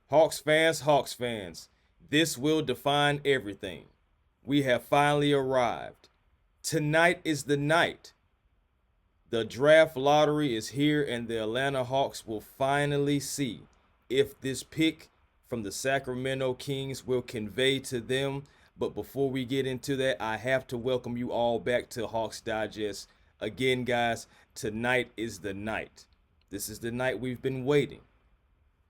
Hawks fans, this will define everything. We have finally arrived. Tonight is the night. The draft lottery is here, and the Atlanta Hawks will finally see if this pick from the Sacramento Kings will convey to them. But before we get into that, I have to welcome you all back to Hawks Digest. Again, guys, tonight is the night. This is the night we've been waiting.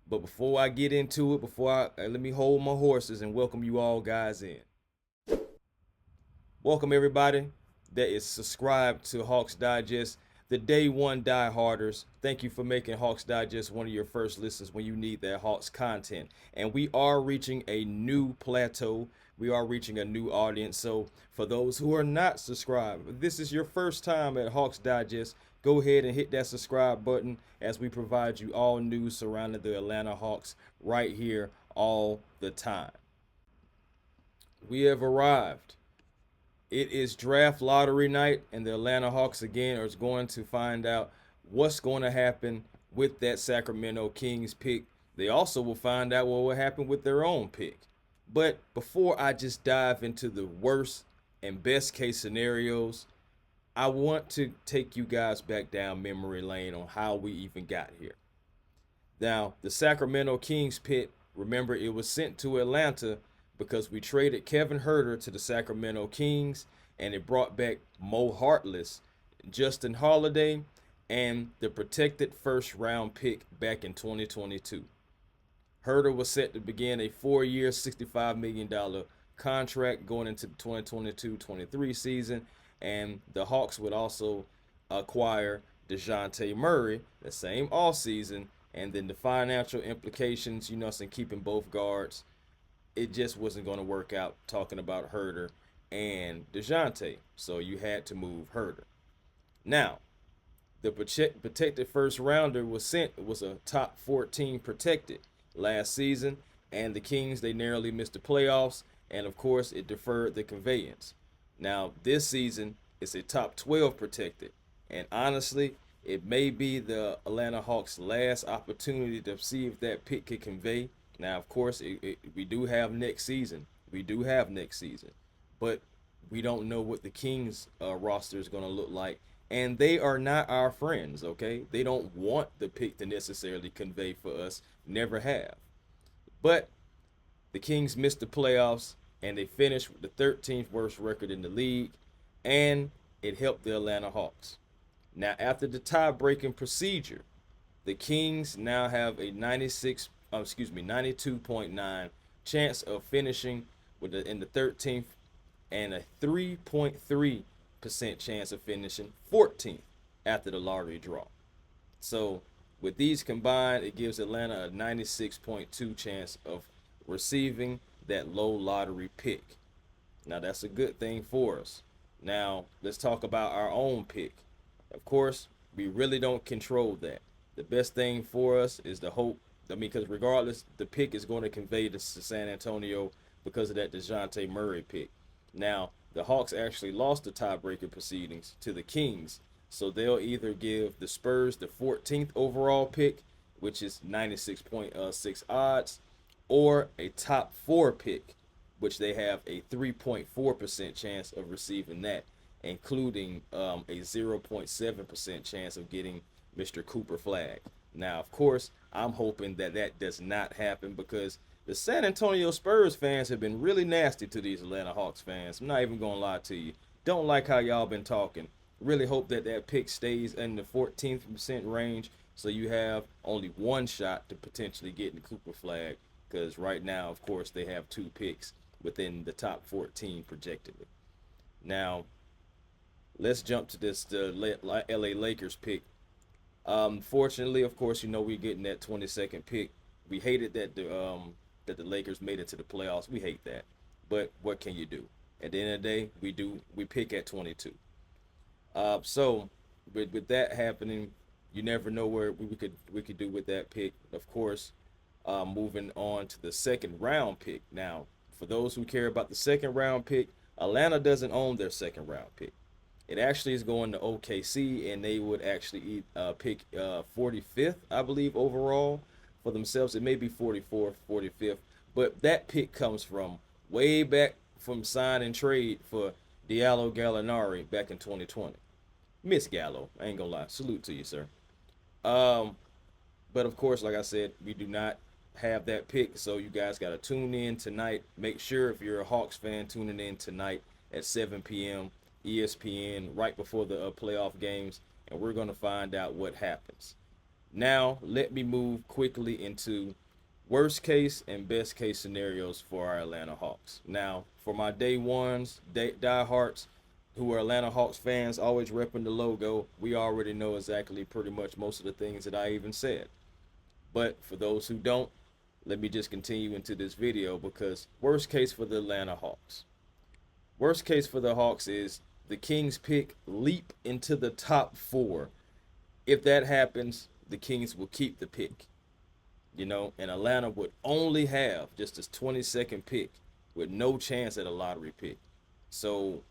But before I get into it, let me hold my horses and welcome you all guys in. Welcome everybody that is subscribed to Hawks Digest, the day one dieharders. Thank you for making Hawks Digest one of your first listens when you need that Hawks content. And we are reaching a new plateau. We are reaching a new audience. So for those who are not subscribed, if this is your first time at Hawks Digest, go ahead and hit that subscribe button as we provide you all news surrounding the Atlanta Hawks right here all the time. We have arrived. It is draft lottery night, and the Atlanta Hawks again are going to find out what's going to happen with that Sacramento Kings pick. They also will find out what will happen with their own pick. But before I just dive into the worst and best case scenarios, I want to take you guys back down memory lane on how we even got here. Now, the Sacramento Kings pick, remember, it was sent to Atlanta because we traded Kevin Huerter to the Sacramento Kings, and it brought back Mo Harkless, Justin Holiday, and the protected first-round pick back in 2022. Huerter was set to begin a 4-year, $65 million contract going into the 2022-23 season, and the Hawks would also acquire Dejounte Murray the same offseason, and then the financial implications, some keeping both guards, it just wasn't going to work out talking about Huerter and Dejounte. So you had to move Huerter. Now, the protected first rounder was a top 14 protected last season, and the Kings, they narrowly missed the playoffs, and of course it deferred the conveyance. Now, this season, it's a top 12 protected, and honestly, it may be the Atlanta Hawks' last opportunity to see if that pick could convey. Now, of course, we do have next season. But we don't know what the Kings roster is going to look like. And they are not our friends, okay? They don't want the pick to necessarily convey for us. Never have. But the Kings missed the playoffs, and they finished with the 13th worst record in the league. And it helped the Atlanta Hawks. Now, after the tie-breaking procedure, the Kings now have a 92.9 chance of finishing in the 13th, and a 3.3% chance of finishing 14th after the lottery draw. So with these combined, it gives Atlanta a 96.2 chance of receiving that low lottery pick. Now that's a good thing for us. Now let's talk about our own pick. Of course, we really don't control that. The best thing for us is the hope. Because regardless, the pick is going to convey to San Antonio because of that Dejounte Murray pick. Now, the Hawks actually lost the tiebreaker proceedings to the Kings, so they'll either give the Spurs the 14th overall pick, which is 96.6 odds, or a top 4 pick, which they have a 3.4% chance of receiving that, including a 0.7% chance of getting Mr. Cooper Flag. Now, of course, I'm hoping that does not happen because the San Antonio Spurs fans have been really nasty to these Atlanta Hawks fans. I'm not even going to lie to you. Don't like how y'all been talking. Really hope that pick stays in the 14th range so you have only one shot to potentially get the Cooper Flag, because right now, of course, they have 2 picks within the top 14 projected. Now, let's jump to the LA Lakers pick. Fortunately, of course, we're getting that 22nd pick. We hated that the Lakers made it to the playoffs. We hate that, but what can you do? At the end of the day, we pick at 22. So with that happening, you never know where we could do with that pick. Of course, moving on to the second round pick. Now, for those who care about the second round pick, Atlanta doesn't own their second round pick. It actually is going to OKC, and they would actually pick 45th, I believe, overall for themselves. It may be 44th, 45th, but that pick comes from way back from sign and trade for Diallo Gallinari back in 2020. Miss Gallo, I ain't gonna lie. Salute to you, sir. Um, but of course, like I said, we do not have that pick, so you guys got to tune in tonight. Make sure if you're a Hawks fan, tuning in tonight at 7 p.m. ESPN, right before the playoff games, and we're going to find out what happens. Now, let me move quickly into worst case and best case scenarios for our Atlanta Hawks. Now, for my day ones, diehards who are Atlanta Hawks fans, always repping the logo, we already know exactly pretty much most of the things that I even said. But for those who don't, let me just continue into this video because worst case for the Atlanta Hawks. Worst case for the Hawks is the Kings pick leap into the top 4. If that happens, the Kings will keep the pick. And Atlanta would only have just this 22nd pick with no chance at a lottery pick. So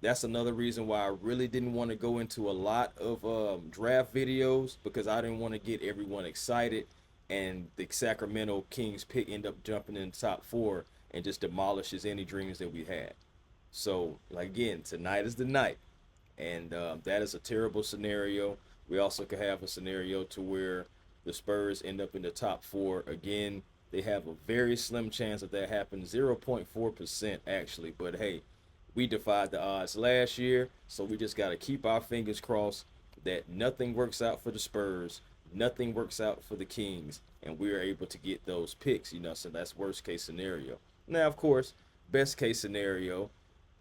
that's another reason why I really didn't want to go into a lot of draft videos, because I didn't want to get everyone excited and the Sacramento Kings pick end up jumping in the top 4 and just demolishes any dreams that we had. So, like, again, tonight is the night, and that is a terrible scenario. We also could have a scenario to where the Spurs end up in the top 4 again. They have a very slim chance of that happening, 0.4% actually, but hey, we defied the odds last year, so we just got to keep our fingers crossed that nothing works out for the Spurs, nothing works out for the Kings, and we are able to get those picks, so that's worst case scenario. Now, of course, best case scenario,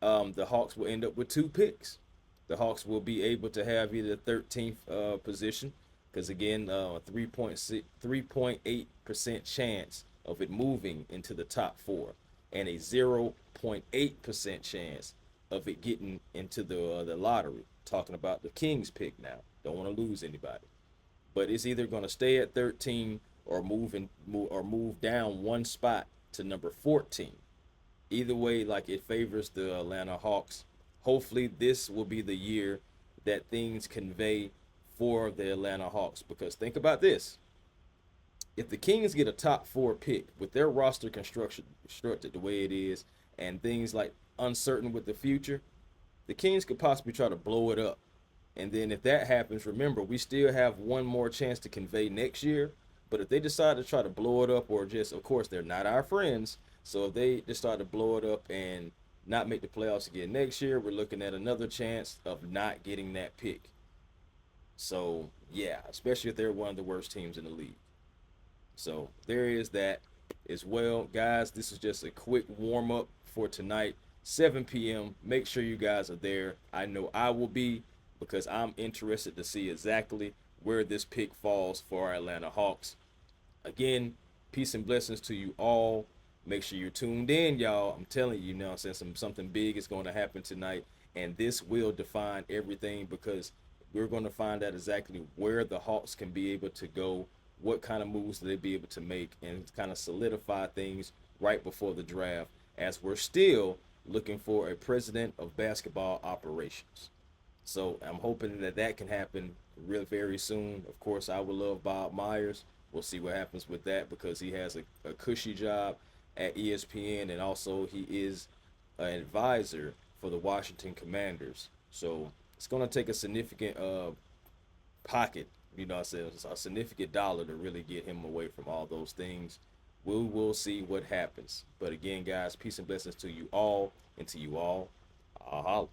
the Hawks will end up with 2 picks. The Hawks will be able to have either the 13th position, because again, 3.8% chance of it moving into the top 4, and a 0.8% chance of it getting into the lottery. Talking about the Kings pick now. Don't want to lose anybody. But it's either going to stay at 13 or move down one spot to number 14. Either way, like, it favors the Atlanta Hawks. Hopefully this will be the year that things convey for the Atlanta Hawks, because think about this. If the Kings get a top 4 pick with their roster constructed the way it is and things like uncertain with the future, the Kings could possibly try to blow it up. And then if that happens, remember, we still have one more chance to convey next year. But if they decide to try to blow it up, or just, of course, they're not our friends, so if they decide to blow it up and not make the playoffs again next year, we're looking at another chance of not getting that pick. So, yeah, especially if they're one of the worst teams in the league. So there is that as well. Guys, this is just a quick warm-up for tonight, 7 p.m. Make sure you guys are there. I know I will be, because I'm interested to see exactly where this pick falls for our Atlanta Hawks. Again, peace and blessings to you all. Make sure you're tuned in, y'all. I'm telling you, something big is going to happen tonight, and this will define everything, because we're going to find out exactly where the Hawks can be able to go, what kind of moves they'll be able to make, and kind of solidify things right before the draft, as we're still looking for a president of basketball operations. So I'm hoping that can happen real very soon. Of course, I would love Bob Myers. We'll see what happens with that, because he has a cushy job at ESPN, and also he is an advisor for the Washington Commanders. So it's going to take a significant pocket, a significant dollar to really get him away from all those things. We will see what happens. But again, guys, peace and blessings to you all, and to you all, I'll holla.